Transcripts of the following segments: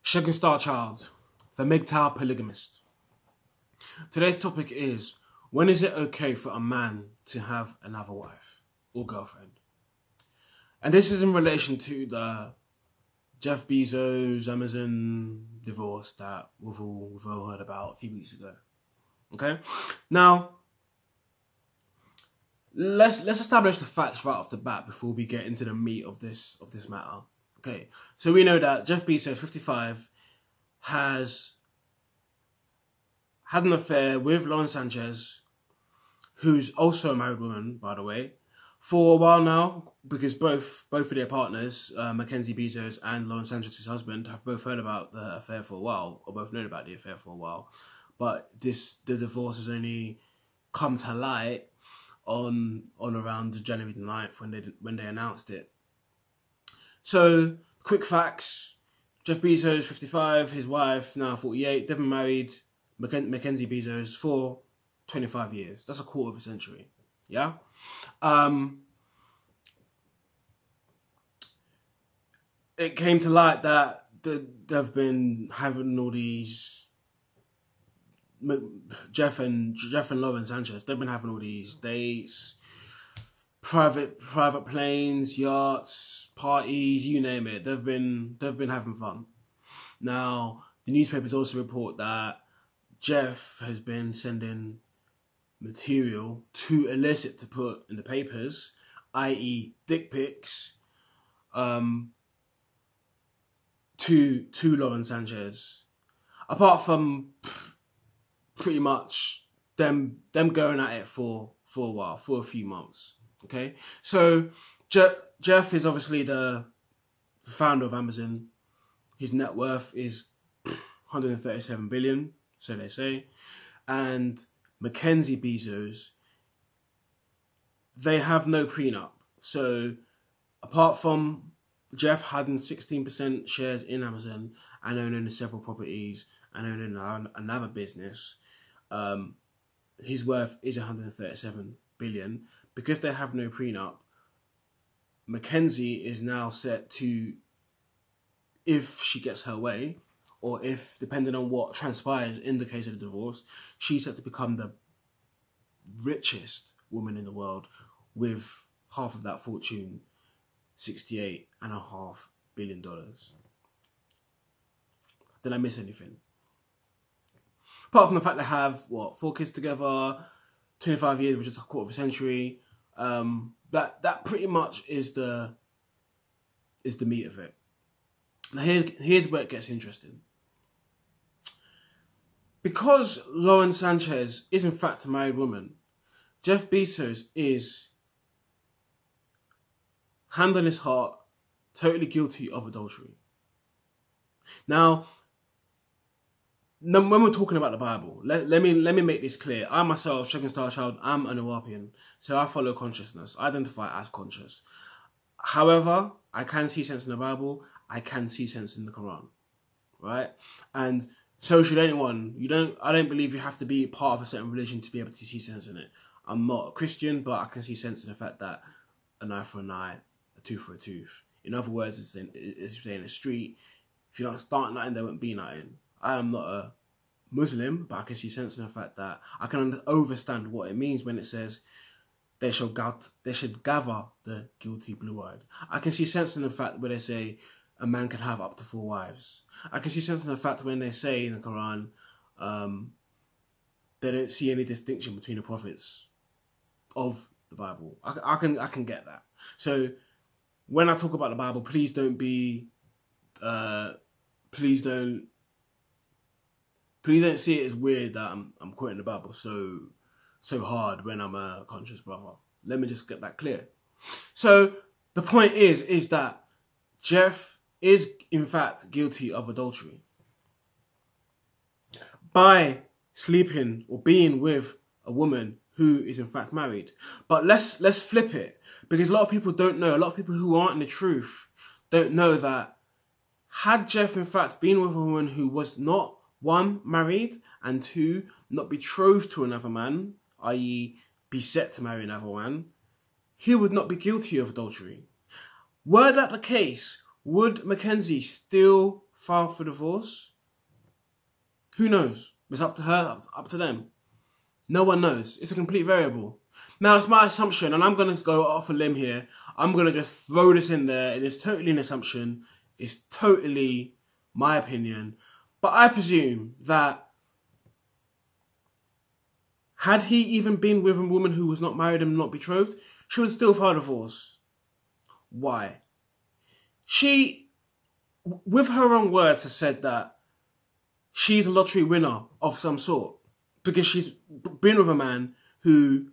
Second star child, the MGTOW polygamist. Today's topic is, when is it okay for a man to have another wife or girlfriend? And this is in relation to the Jeff Bezos, Amazon divorce that we've all heard about a few weeks ago. Okay? Now, let's establish the facts right off the bat before we get into the meat of this matter. Okay, so we know that Jeff Bezos, 55, has had an affair with Lauren Sanchez, who's also a married woman, by the way, for a while now, because both of their partners, Mackenzie Bezos and Lauren Sanchez's husband, have both heard about the affair for a while, or both known about the affair for a while. But the divorce has only come to light on around January the 9th when they announced it. So, quick facts. Jeff Bezos, 55, his wife, now 48. They've been married, Mackenzie Bezos, for 25 years. That's a quarter of a century. Yeah? It came to light that they've been having all these... Jeff and Lauren Sanchez, they've been having all these dates, private planes, yachts, parties, you name it. They've been having fun. Now, the newspapers also report that Jeff has been sending material too illicit to put in the papers, i.e. dick pics, to Lauren Sanchez. Apart from pretty much them going at it for a while, for a few months. Okay, so Jeff is obviously the founder of Amazon. His net worth is 137 billion, so they say. And Mackenzie Bezos, they have no prenup. So apart from Jeff having 16% shares in Amazon and owning several properties and owning another business, his worth is 137 billion. Because they have no prenup, Mackenzie is now set to, if she gets her way, or if, depending on what transpires in the case of the divorce, she's set to become the richest woman in the world with half of that fortune, $68.5 billion. Did I miss anything? Apart from the fact they have, 4 kids together, 25 years, which is a quarter of a century, that pretty much is the meat of it. Now here's where it gets interesting. Because Lauren Sanchez is in fact a married woman, Jeff Bezos is, hand on his heart, totally guilty of adultery. Now, when we're talking about the Bible, let me make this clear. I myself, second star child, I'm an Ethiopian, so I follow consciousness. I identify as conscious. However, I can see sense in the Bible. I can see sense in the Quran, right? And so should anyone. I don't believe you have to be part of a certain religion to be able to see sense in it. I'm not a Christian, but I can see sense in the fact that an eye for an eye, a tooth for a tooth. In other words, it's saying a street. If you don't start nothing, there won't be nothing. I am not a Muslim, but I can see sense in the fact that I can understand what it means when it says they should gather the guilty blue-eyed. I can see sense in the fact where they say a man can have up to 4 wives. I can see sense in the fact when they say in the Quran they don't see any distinction between the prophets of the Bible. I can get that. So when I talk about the Bible, please don't see it as weird that I'm quoting the Bible so hard when I'm a conscious brother. Let me just get that clear. So the point is that Jeff is in fact guilty of adultery by sleeping or being with a woman who is in fact married. But let's flip it, because a lot of people don't know. A lot of people who aren't in the truth don't know that had Jeff in fact been with a woman who was not, 1, married, and 2, not betrothed to another man, i.e. be set to marry another man, he would not be guilty of adultery. Were that the case, would Mackenzie still file for divorce? Who knows? It's up to her, up to them. No one knows. It's a complete variable. Now, it's my assumption, and I'm going to go off a limb here. I'm going to just throw this in there, and it's totally an assumption. It's totally my opinion. But I presume that had he even been with a woman who was not married and not betrothed, she would still file divorce. Why? She, with her own words, has said that she's a lottery winner of some sort because she's been with a man who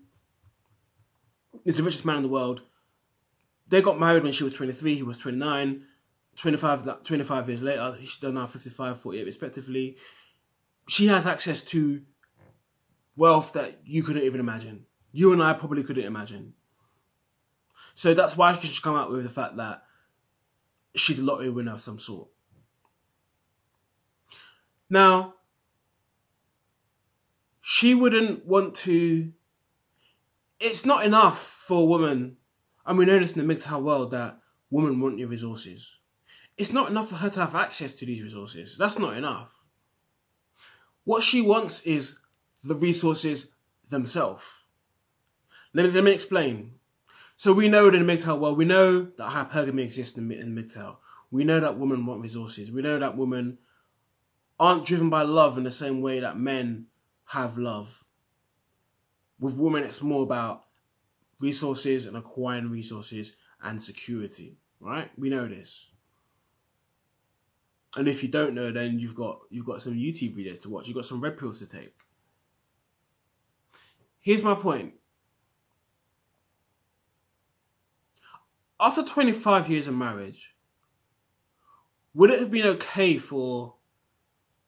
is the richest man in the world. They got married when she was 23, he was 29, 25 years later, they're now 55, 48 respectively. She has access to wealth that you couldn't even imagine. You and I probably couldn't imagine. So that's why she should come out with the fact that she's a lottery winner of some sort. Now, she wouldn't want to... It's not enough for a woman, and we know this in the MGTOW world, that women want your resources. It's not enough for her to have access to these resources. That's not enough. What she wants is the resources themselves. Let me explain. So we know that in the MGTOW world, we know that hypergamy exists in MGTOW. We know that women want resources. We know that women aren't driven by love in the same way that men have love. With women, it's more about resources and acquiring resources and security, right? We know this. And if you don't know, then you've got some YouTube videos to watch. You've got some red pills to take. Here's my point. After 25 years of marriage, would it have been okay for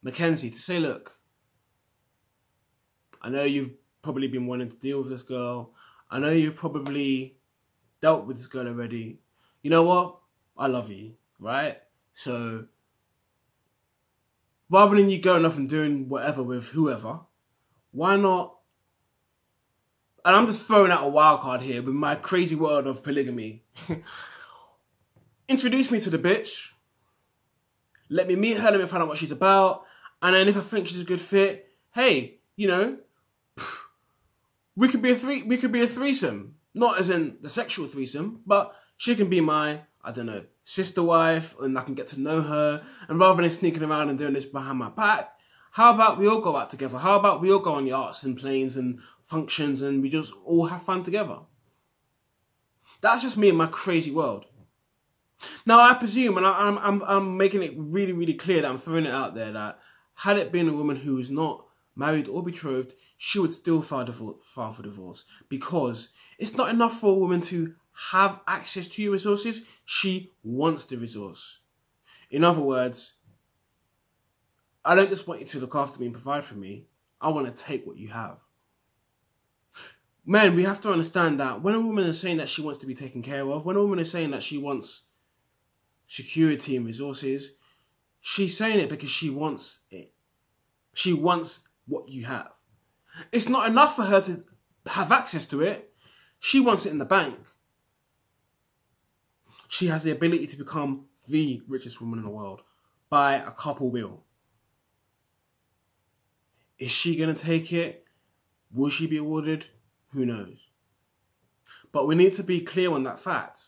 Mackenzie to say, look, I know you've probably been wanting to deal with this girl. I know you've probably dealt with this girl already. You know what? I love you, right? So rather than you going off and doing whatever with whoever, why not? And I'm just throwing out a wild card here with my crazy world of polygamy. Introduce me to the bitch. Let me meet her, let me find out what she's about. And then if I think she's a good fit, hey, you know, we could be a threesome. Not as in the sexual threesome, but she can be my, I don't know, sister wife, and I can get to know her. And rather than sneaking around and doing this behind my back, how about we all go out together? How about we all go on yachts and planes and functions and we just all have fun together? That's just me in my crazy world. Now I presume, and I'm making it really, really clear that I'm throwing it out there, that had it been a woman who is not married or betrothed, she would still file for divorce, because it's not enough for a woman to have access to your resources. She wants the resource. In other words, I don't just want you to look after me and provide for me. I want to take what you have. Men, we have to understand that when a woman is saying that she wants to be taken care of, when a woman is saying that she wants security and resources, she's saying it because she wants it. She wants what you have. It's not enough for her to have access to it. She wants it in the bank. She has the ability to become the richest woman in the world by a couple will. Is she going to take it? Will she be awarded? Who knows? But we need to be clear on that fact.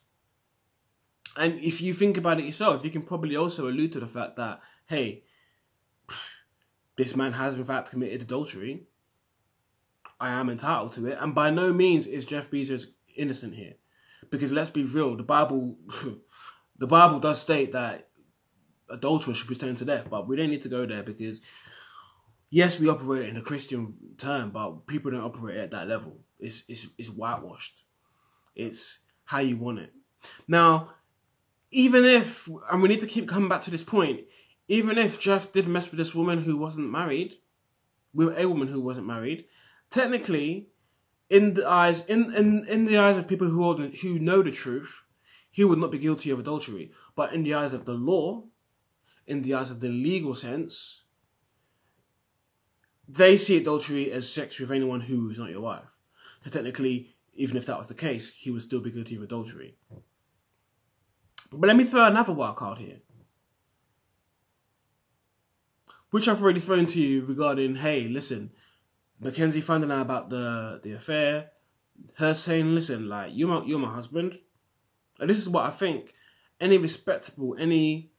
And if you think about it yourself, you can probably also allude to the fact that, hey, this man has in fact committed adultery. I am entitled to it. And by no means is Jeff Bezos innocent here. Because let's be real, the Bible does state that adulterers should be stoned to death. But we don't need to go there because, yes, we operate in a Christian term, but people don't operate at that level. It's whitewashed. It's how you want it. Now, even if, and we need to keep coming back to this point, even if Jeff did mess with this woman who wasn't married, with a woman who wasn't married, technically, in the eyes of people who know the truth, he would not be guilty of adultery. But in the eyes of the law, in the eyes of the legal sense, they see adultery as sex with anyone who is not your wife. So technically, even if that was the case, he would still be guilty of adultery. But let me throw another wild card here. which I've already thrown to you regarding, hey, listen, Mackenzie finding out about the affair, her saying, listen, like, you're my husband. And this is what I think any respectable, any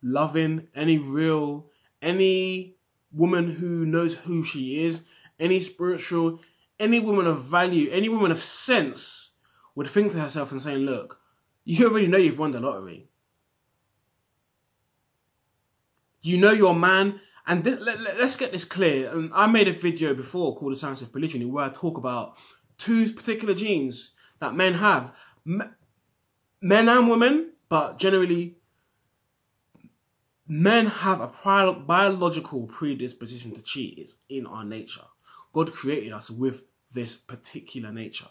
loving, any real, any woman who knows who she is, any spiritual, any woman of value, any woman of sense would think to herself and saying, look, you already know you've won the lottery. You know your man, and let's get this clear. And I made a video before called The Science of Polygyny where I talk about two particular genes that men have. Men and women, but generally, men have a biological predisposition to cheat. It's in our nature. God created us with this particular nature,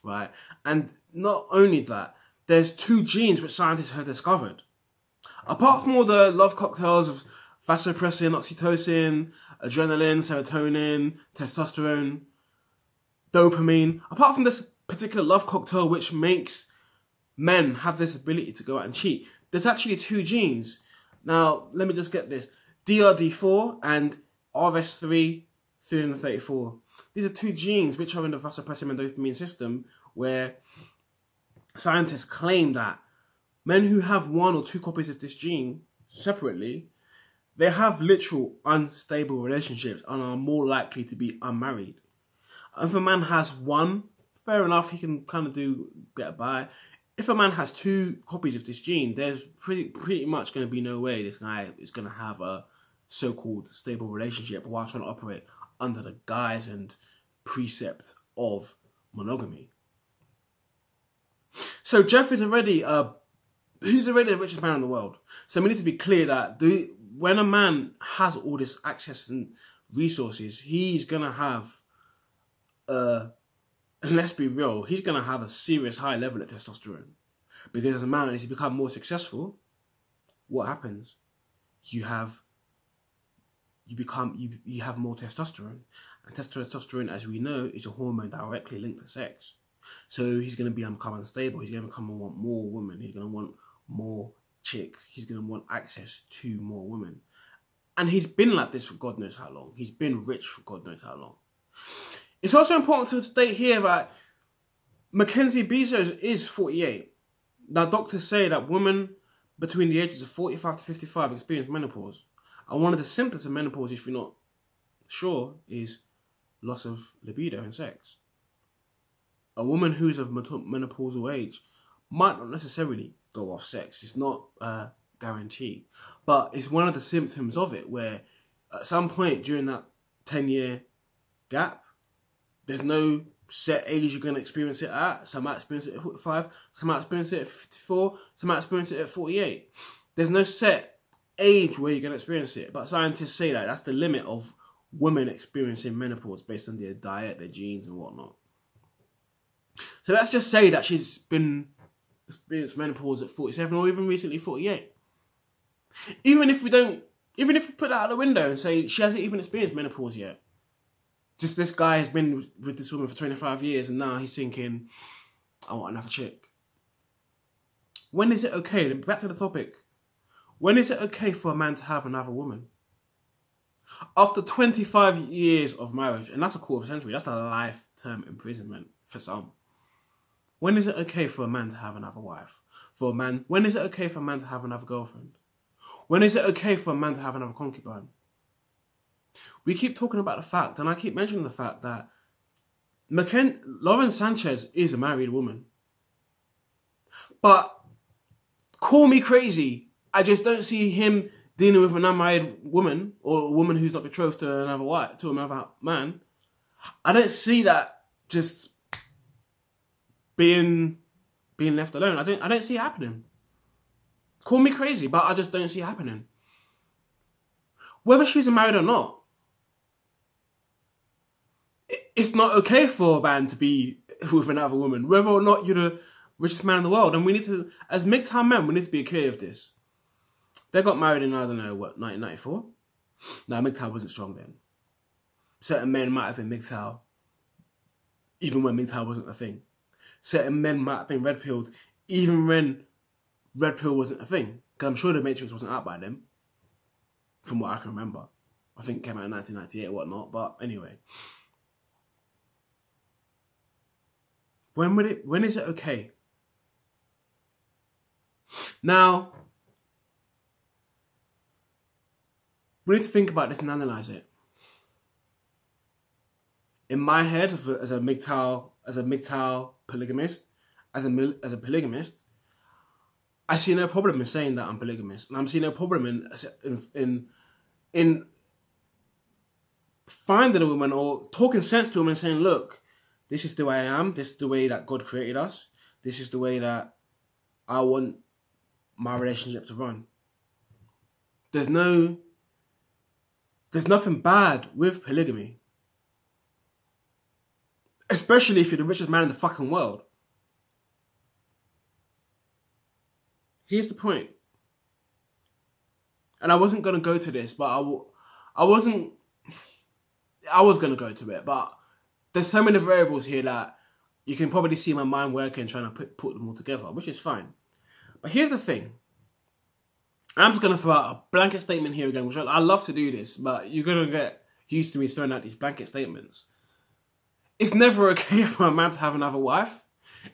right? And not only that, there's two genes which scientists have discovered. Apart from all the love cocktails of vasopressin, oxytocin, adrenaline, serotonin, testosterone, dopamine, apart from this particular love cocktail which makes men have this ability to go out and cheat, there's actually two genes. Now, let me just get this. DRD4 and RS3 334. These are two genes which are in the vasopressin and dopamine system where scientists claim that men who have one or two copies of this gene separately, they have literal unstable relationships and are more likely to be unmarried. And if a man has one, fair enough, he can kind of get by. If a man has two copies of this gene, there's pretty much going to be no way this guy is going to have a so-called stable relationship while trying to operate under the guise and precept of monogamy. So Jeff is already he's already the richest man in the world. So we need to be clear that when a man has all this access and resources, he's gonna have and let's be real, he's gonna have a serious high level of testosterone. Because as a man, as he becomes more successful, what happens? You have more testosterone. And testosterone, as we know, is a hormone directly linked to sex. So he's going to become unstable. He's going to want more women. He's going to want more chicks. He's going to want access to more women. And he's been like this for God knows how long. He's been rich for God knows how long. It's also important to state here that Mackenzie Bezos is 48. Now, doctors say that women between the ages of 45 to 55 experience menopause. And one of the symptoms of menopause, if you're not sure, is loss of libido in sex. A woman who's of menopausal age might not necessarily go off sex. It's not a guarantee. But it's one of the symptoms of it where at some point during that 10-year gap, there's no set age you're going to experience it at. Some might experience it at 45, some might experience it at 54, some might experience it at 48. There's no set age where you're going to experience it. But scientists say that that's the limit of women experiencing menopause based on their diet, their genes and whatnot. So let's just say that she's been experienced menopause at 47 or even recently 48. Even if we put that out the window and say she hasn't even experienced menopause yet. Just this guy has been with this woman for 25 years and now he's thinking, I want another chick. When is it okay? Back to the topic. When is it okay for a man to have another woman? After 25 years of marriage, and that's a quarter of a century, that's a lifetime imprisonment for some. When is it okay for a man to have another wife? When is it okay for a man to have another girlfriend? When is it okay for a man to have another concubine? We keep talking about the fact, and I keep mentioning the fact that Lauren Sanchez is a married woman. But call me crazy, I just don't see him dealing with an unmarried woman or a woman who's not betrothed to another man. I don't see that just being left alone. I don't see it happening. Call me crazy, but I just don't see it happening. Whether she's married or not, it's not okay for a man to be with another woman, whether or not you're the richest man in the world. And we need to, as MGTOW men, we need to be clear of this. They got married in, I don't know, what, 1994? No, MGTOW wasn't strong then. Certain men might have been MGTOW, even when MGTOW wasn't a thing. Certain men might have been red-pilled, even when red pill wasn't a thing. Because I'm sure the Matrix wasn't out by then, from what I can remember. I think it came out in 1998 or whatnot. But anyway, when is it okay? Now, we need to think about this and analyze it. In my head, as a MGTOW polygamist, as a polygamist, I see no problem in saying that I'm polygamist, and I'm seeing no problem in finding a woman or talking sense to a woman, saying, "Look, this is the way I am. This is the way that God created us. This is the way that I want my relationship to run." There's nothing bad with polygamy. Especially if you're the richest man in the fucking world. Here's the point. And I wasn't going to go to this, but I was going to go to it. But there's so many variables here that you can probably see my mind working trying to put them all together, which is fine. But here's the thing. I'm just going to throw out a blanket statement here again, which I love to do this, but you're going to get used to me throwing out these blanket statements. It's never okay for a man to have another wife.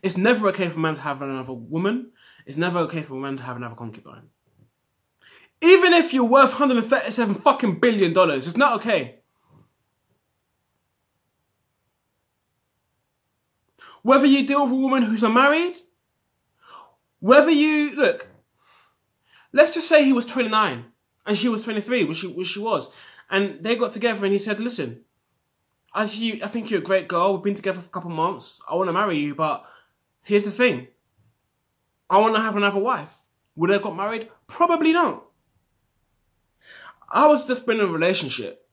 It's never okay for a man to have another woman. It's never okay for a man to have another concubine. Even if you're worth $137 fucking billion, it's not okay. Whether you deal with a woman who's unmarried, whether you, look, let's just say he was 29 and she was 23, which she was. And they got together and he said, "Listen, I think you're a great girl. We've been together for a couple of months. I want to marry you, but here's the thing. I want to have another wife." Would they have got married? Probably not. I was just in a relationship.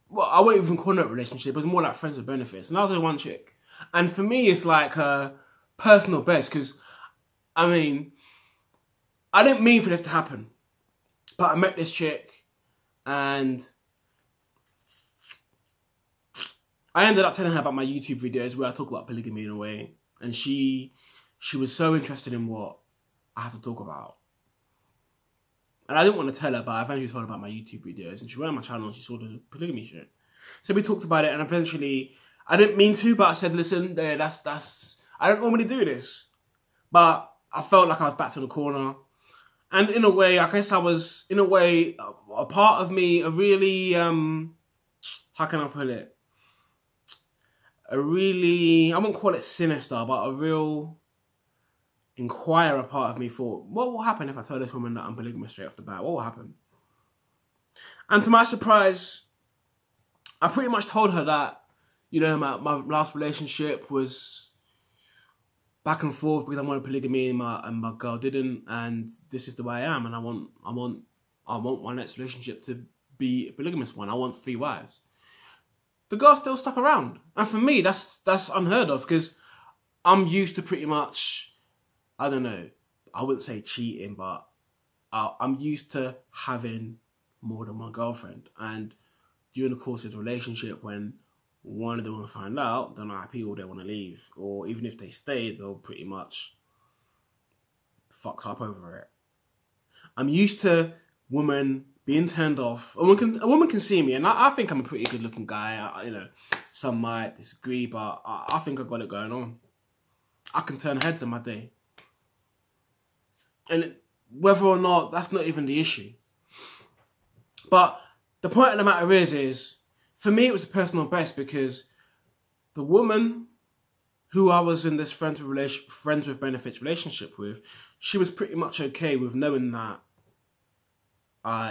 Well, I won't even call it a relationship. It was more like friends with benefits. And I was with one chick. And for me, it's like her personal best. Because, I mean, I didn't mean for this to happen. But I met this chick. And I ended up telling her about my YouTube videos where I talk about polygamy in a way. And she was so interested in what I have to talk about. And I didn't want to tell her, but I eventually told her about my YouTube videos. And she went on my channel and she saw the polygamy shit. So we talked about it, and eventually, I didn't mean to, but I said, "Listen, that's I don't normally do this." But I felt like I was backed in the corner. And in a way, I guess I was, in a way, a part of me, a really, how can I put it? A really, I wouldn't call it sinister, but a real inquirer part of me thought, what will happen if I tell this woman that I'm polygamous straight off the bat? What will happen? And to my surprise, I pretty much told her that, you know, my last relationship was back and forth because I wanted polygamy and my girl didn't, and this is the way I am, and I want my next relationship to be a polygamous one. I want 3 wives. The girl still stuck around, and for me, that's unheard of, because I'm used to pretty much, I don't know, I wouldn't say cheating, but I'm used to having more than one girlfriend. And during the course of the relationship, when one of them will find out, they're not happy or they want to leave, or even if they stay, they'll pretty much fucked up over it. I'm used to women being turned off. A woman can see me, and I think I'm a pretty good looking guy. You know, some might disagree, but I think I've got it going on. I can turn heads in my day. And whether or not, that's not even the issue. But the point of the matter is, for me, it was a personal best, because the woman who I was in this friends with benefits relationship with, she was pretty much okay with knowing that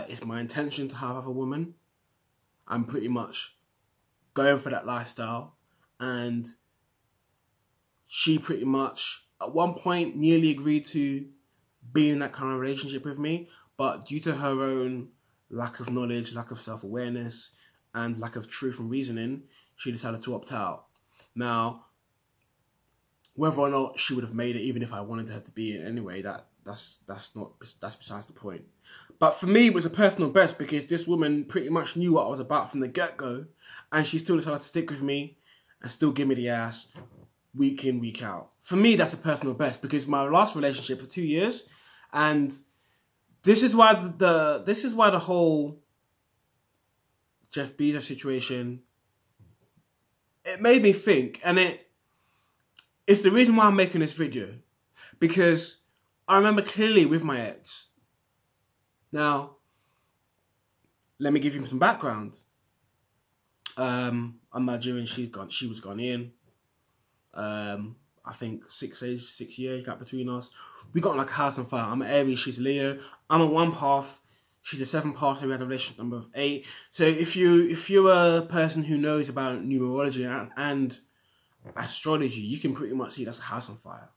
it's my intention to have a woman. I'm pretty much going for that lifestyle. And she pretty much, at one point, nearly agreed to be in that kind of relationship with me. But due to her own lack of knowledge, lack of self-awareness, and lack of truth and reasoning, she decided to opt out. Now, whether or not she would have made it, even if I wanted her to be in anyway, that's besides the point. But for me, it was a personal best, because this woman pretty much knew what I was about from the get-go, and she still decided to stick with me and still give me the ass week in, week out. For me, that's a personal best, because my last relationship for 2 years, and this is why the whole Jeff Bezos situation, it made me think, and it's the reason why I'm making this video, because I remember clearly with my ex. Now, let me give you some background. I'm Nigerian, she was Ghanaian. I think 6 years gap between us. We got like a house on fire. I'm an Aries, she's a Leo. I'm a 1 path, she's a 7 path, so we had a relationship number of 8. So if you're a person who knows about numerology and astrology, you can pretty much see that's a house on fire.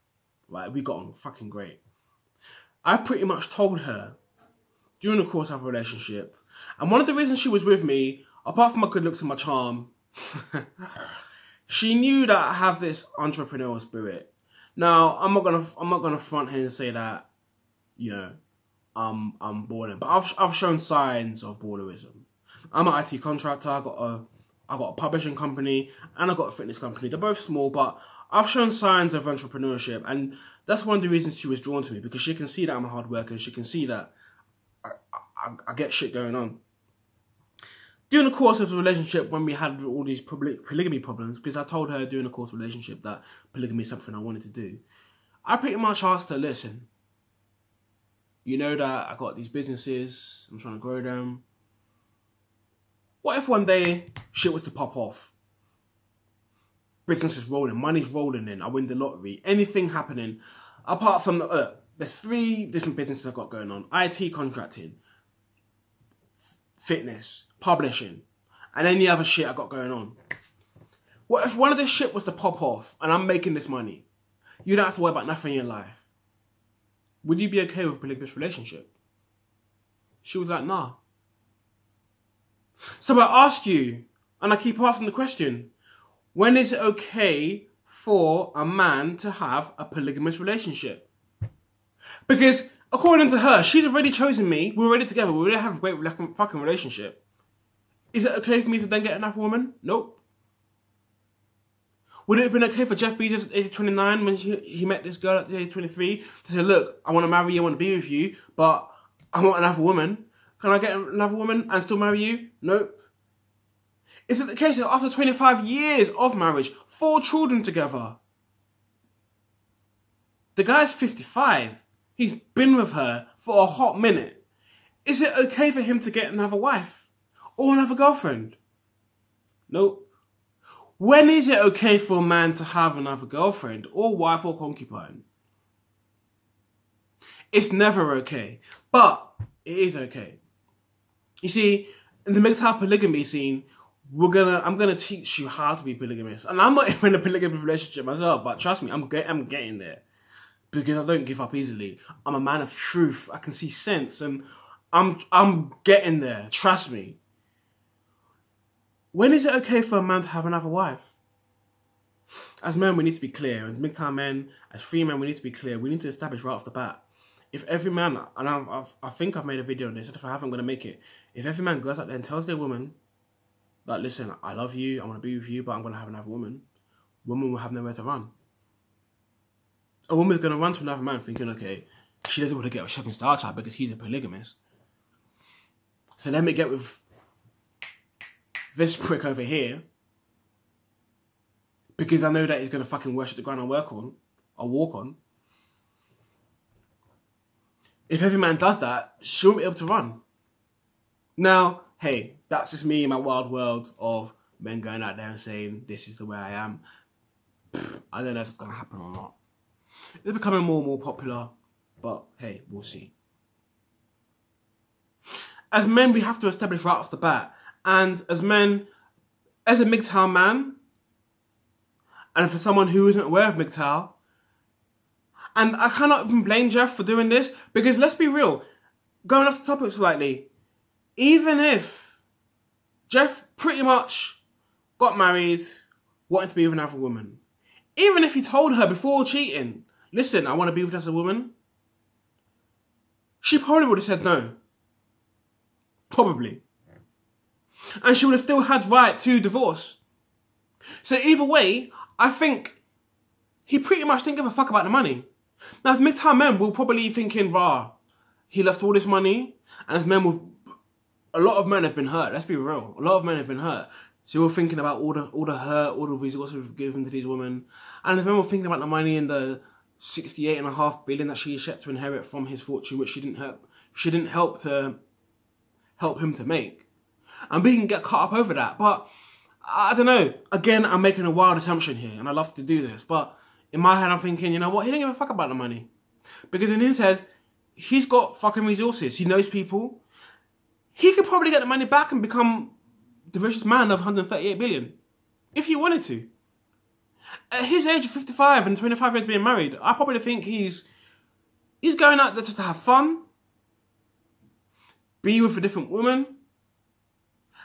Right? We got on fucking great. I pretty much told her during the course of our relationship, and one of the reasons she was with me, apart from my good looks and my charm, she knew that I have this entrepreneurial spirit. Now, I'm not gonna front here and say that, you know, I'm balling, but I've shown signs of ballerism. I'm an IT contractor. I got a publishing company and I got a fitness company. They're both small, but I've shown signs of entrepreneurship, and that's one of the reasons she was drawn to me, because she can see that I'm a hard worker. She can see that I get shit going on. During the course of the relationship, when we had all these polygamy problems, because I told her during the course of the relationship that polygamy is something I wanted to do, I pretty much asked her, listen, you know that I got these businesses, I'm trying to grow them. What if one day shit was to pop off? Business is rolling, money's rolling in, I win the lottery, anything happening, apart from, there's 3 different businesses I've got going on. IT contracting, fitness, publishing, and any other shit I got going on. What if one of this shit was to pop off and I'm making this money? You don't have to worry about nothing in your life. Would you be okay with a polygamous relationship? She was like, nah. So I ask you, and I keep asking the question, when is it okay for a man to have a polygamous relationship? Because according to her, she's already chosen me, we're already together, we already have a great fucking relationship. Is it okay for me to then get another woman? Nope. Would it have been okay for Jeff Bezos at age 29 when he met this girl at age 23 to say, look, I want to marry you, I want to be with you, but I want another woman. Can I get another woman and still marry you? Nope. Is it the case that after 25 years of marriage, 4 children together, the guy's 55, he's been with her for a hot minute, is it okay for him to get another wife? Or another girlfriend? Nope. When is it okay for a man to have another girlfriend or wife or concubine? It's never okay, but it is okay. You see, in the MGTOW polygamy scene, I'm gonna teach you how to be polygamous, and I'm not even in a polygamous relationship myself, but trust me, I'm getting there, because I don't give up easily. I'm a man of truth. I can see sense, and I'm getting there. Trust me. When is it okay for a man to have another wife? As men, we need to be clear. As MGTOW men, as free men, we need to be clear. We need to establish right off the bat. If every man, and I think I've made a video on this, and if I haven't, I'm going to make it. If every man goes out there and tells their woman, like, listen, I love you, I want to be with you, but I'm going to have another woman, woman will have nowhere to run. A woman's going to run to another man thinking, okay, she doesn't want to get with Shocking Star Child because he's a polygamist. So let me get with this prick over here, because I know that he's going to fucking worship the ground I work on, or walk on. If every man does that, she won't be able to run. Now, hey, that's just me in my wild world of men going out there and saying, this is the way I am. I don't know if it's going to happen or not. It's becoming more and more popular, but hey, we'll see. As men, we have to establish right off the bat. And as men, as a MGTOW man, and for someone who isn't aware of MGTOW, and I cannot even blame Jeff for doing this, because let's be real, going off the topic slightly, even if Jeff pretty much got married, wanting to be with another woman, even if he told her before cheating, listen, I want to be with another woman, she probably would have said no. Probably. And she would have still had right to divorce. So either way, I think he pretty much didn't give a fuck about the money. Now, as MGTOW men will probably thinking, rah, he left all this money, and as men will a lot of men have been hurt. Let's be real. A lot of men have been hurt. So we're thinking about all the hurt, all the resources we've given to these women. And the men were thinking about the money and the 68.5 billion that she is yet to inherit from his fortune, which she didn't help him to make. And we can get caught up over that. But I don't know. Again, I'm making a wild assumption here, and I love to do this. But in my head, I'm thinking, you know what? He didn't give a fuck about the money. Because in his head, he's got fucking resources. He knows people. He could probably get the money back and become the richest man of 138 billion. If he wanted to. At his age of 55 and 25 years being married, I probably think he's going out there just to have fun. Be with a different woman.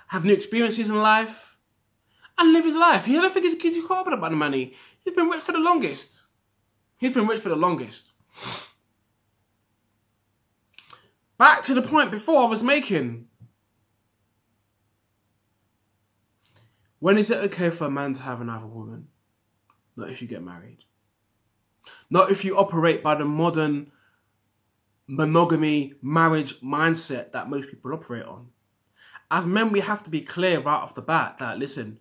Have new experiences in life. And live his life. I don't think he's caught up about the money. He's been rich for the longest. He's been rich for the longest. Back to the point before I was making. When is it okay for a man to have another woman? Not if you get married. Not if you operate by the modern monogamy marriage mindset that most people operate on. As men, we have to be clear right off the bat that, listen,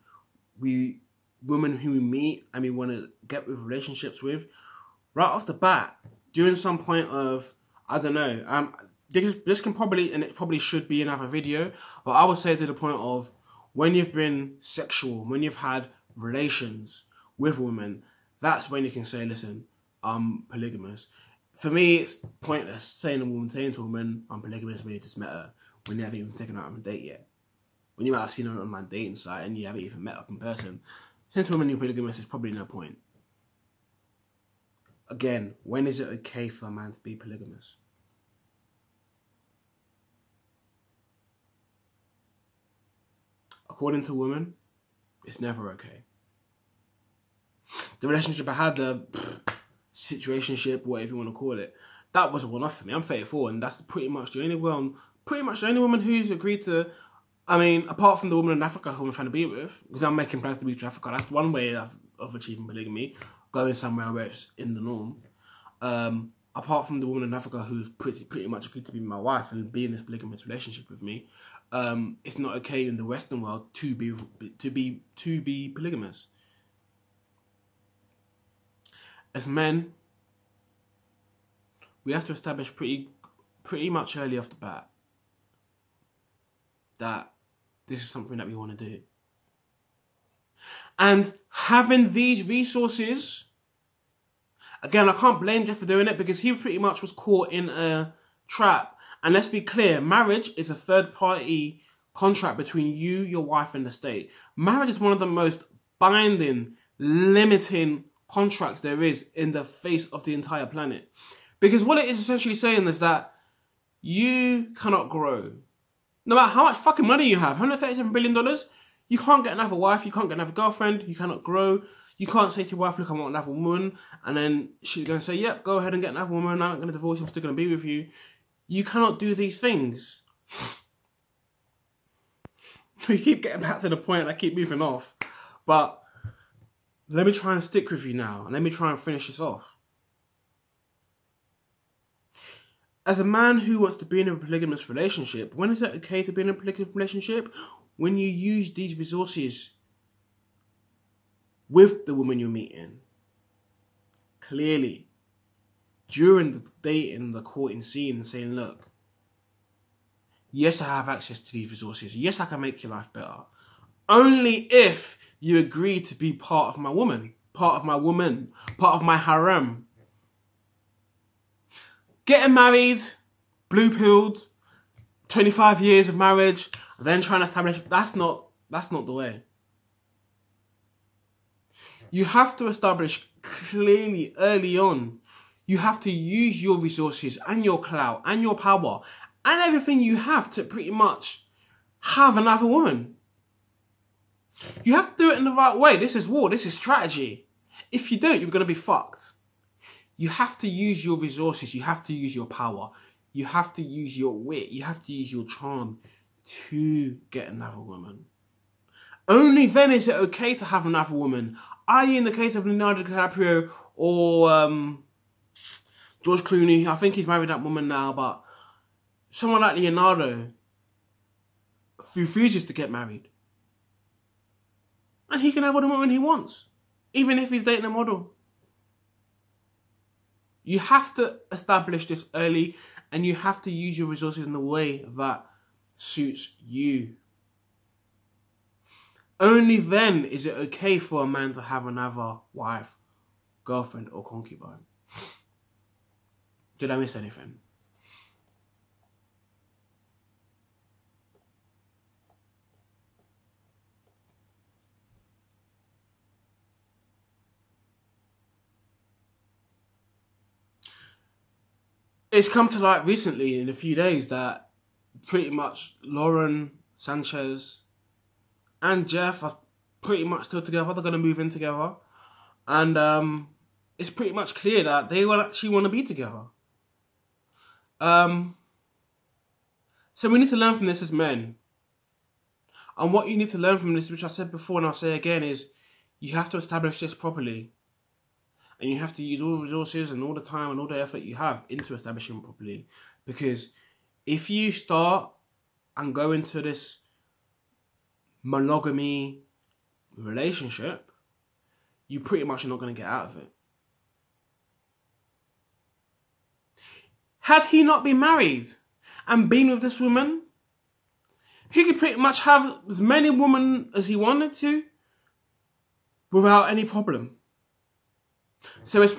women who we meet and we want to get with relationships with, right off the bat, during some point of, I don't know, this can probably, and it probably should be another video, but I would say to the point of, when you've been sexual, when you've had relations with women, that's when you can say, listen, I'm polygamous. For me, it's pointless saying to a woman, I'm polygamous when you just met her, when you haven't even taken her out on a date yet. When you might have seen her on an online dating site and you haven't even met up in person. Saying to a woman you're polygamous is probably no point. Again, when is it okay for a man to be polygamous? According to women, it's never okay. The relationship I had, the situationship, whatever you want to call it, that was a one-off for me. I'm 34, and that's pretty much the only woman who's agreed to. I mean, apart from the woman in Africa who I'm trying to be with, because I'm making plans to be to Africa. That's one way of achieving polygamy, going somewhere where it's in the norm. Apart from the woman in Africa who's pretty much agreed to be my wife and be in this polygamous relationship with me, it's not okay in the Western world to be polygamous. As men, we have to establish pretty much early off the bat that this is something that we want to do. And having these resources, again, I can't blame Jeff for doing it because he pretty much was caught in a trap. And let's be clear, marriage is a third-party contract between you, your wife, and the state. Marriage is one of the most binding, limiting contracts there is in the face of the entire planet. Because what it is essentially saying is that you cannot grow. No matter how much fucking money you have, $137 billion, you can't get another wife, you can't get another girlfriend, you cannot grow. You can't say to your wife, look, I want another woman, and then she's going to say, yep, go ahead and get another woman, I'm not going to divorce you, I'm still going to be with you. You cannot do these things. We keep getting back to the point, I keep moving off. But let me try and stick with you now, and let me try and finish this off. As a man who wants to be in a polygamous relationship, when is it okay to be in a polygamous relationship? When you use these resources with the woman you're meeting. Clearly. During the dating, the courting scene, and saying, look, yes, I have access to these resources. Yes, I can make your life better. Only if you agree to be part of my woman, part of my harem. Getting married, blue-pilled, 25 years of marriage, then trying to establish, that's not the way. You have to establish clearly early on. You have to use your resources and your clout and your power and everything you have to pretty much have another woman. You have to do it in the right way. This is war. This is strategy. If you don't, you're going to be fucked. You have to use your resources. You have to use your power. You have to use your wit. You have to use your charm to get another woman. Only then is it okay to have another woman. I.e. in the case of Leonardo DiCaprio or George Clooney. I think he's married that woman now, but someone like Leonardo. refuses to get married. And he can have all the women he wants, even if he's dating a model. You have to establish this early, and you have to use your resources in a way that suits you. Only then is it okay for a man to have another wife, girlfriend, or concubine. Did I miss anything? It's come to light recently in a few days that pretty much Lauren Sanchez and Jeff are pretty much still together. They're going to move in together. And it's pretty much clear that they will actually want to be together. So we need to learn from this as men. And what you need to learn from this, which I said before and I'll say again, is you have to establish this properly. And you have to use all the resources and all the time and all the effort you have into establishing it properly. Because if you start and go into this monogamy relationship, you pretty much are not going to get out of it. Had he not been married and been with this woman, he could pretty much have as many women as he wanted to without any problem. So it's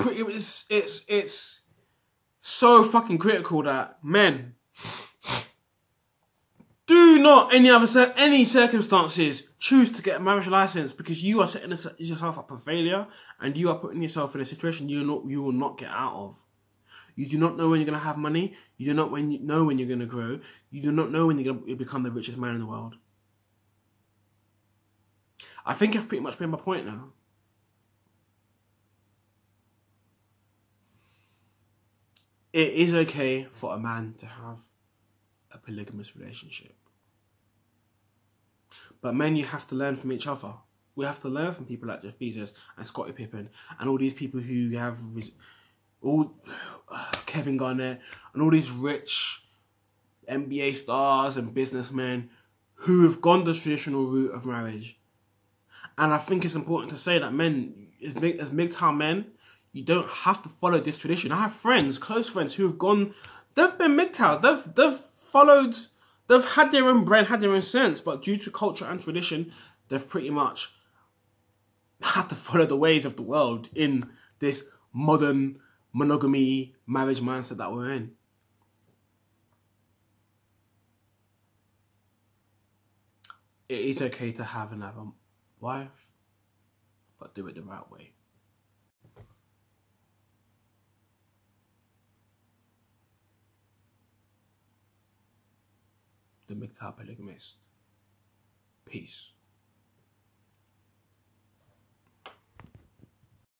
so fucking critical that men do not any circumstances choose to get a marriage license, because you are setting yourself up for failure and you are putting yourself in a situation you will not get out of. You do not know when you're going to have money. You do not know when you're going to grow. You do not know when you're going to become the richest man in the world. I think I've pretty much made my point now. It is okay for a man to have a polygamous relationship. But men, you have to learn from each other. We have to learn from people like Jeff Bezos and Scottie Pippen and all these people who have Kevin Garnett and all these rich NBA stars and businessmen who have gone the traditional route of marriage. And I think it's important to say that men, as MGTOW men, you don't have to follow this tradition. I have friends, close friends, who have gone, they've been MGTOW, they've followed, they've had their own brand, had their own sense, but due to culture and tradition, they've pretty much had to follow the ways of the world in this modern monogamy marriage mindset that we're in. It is okay to have another wife, but do it the right way. The MGTOW Polygamist. Peace.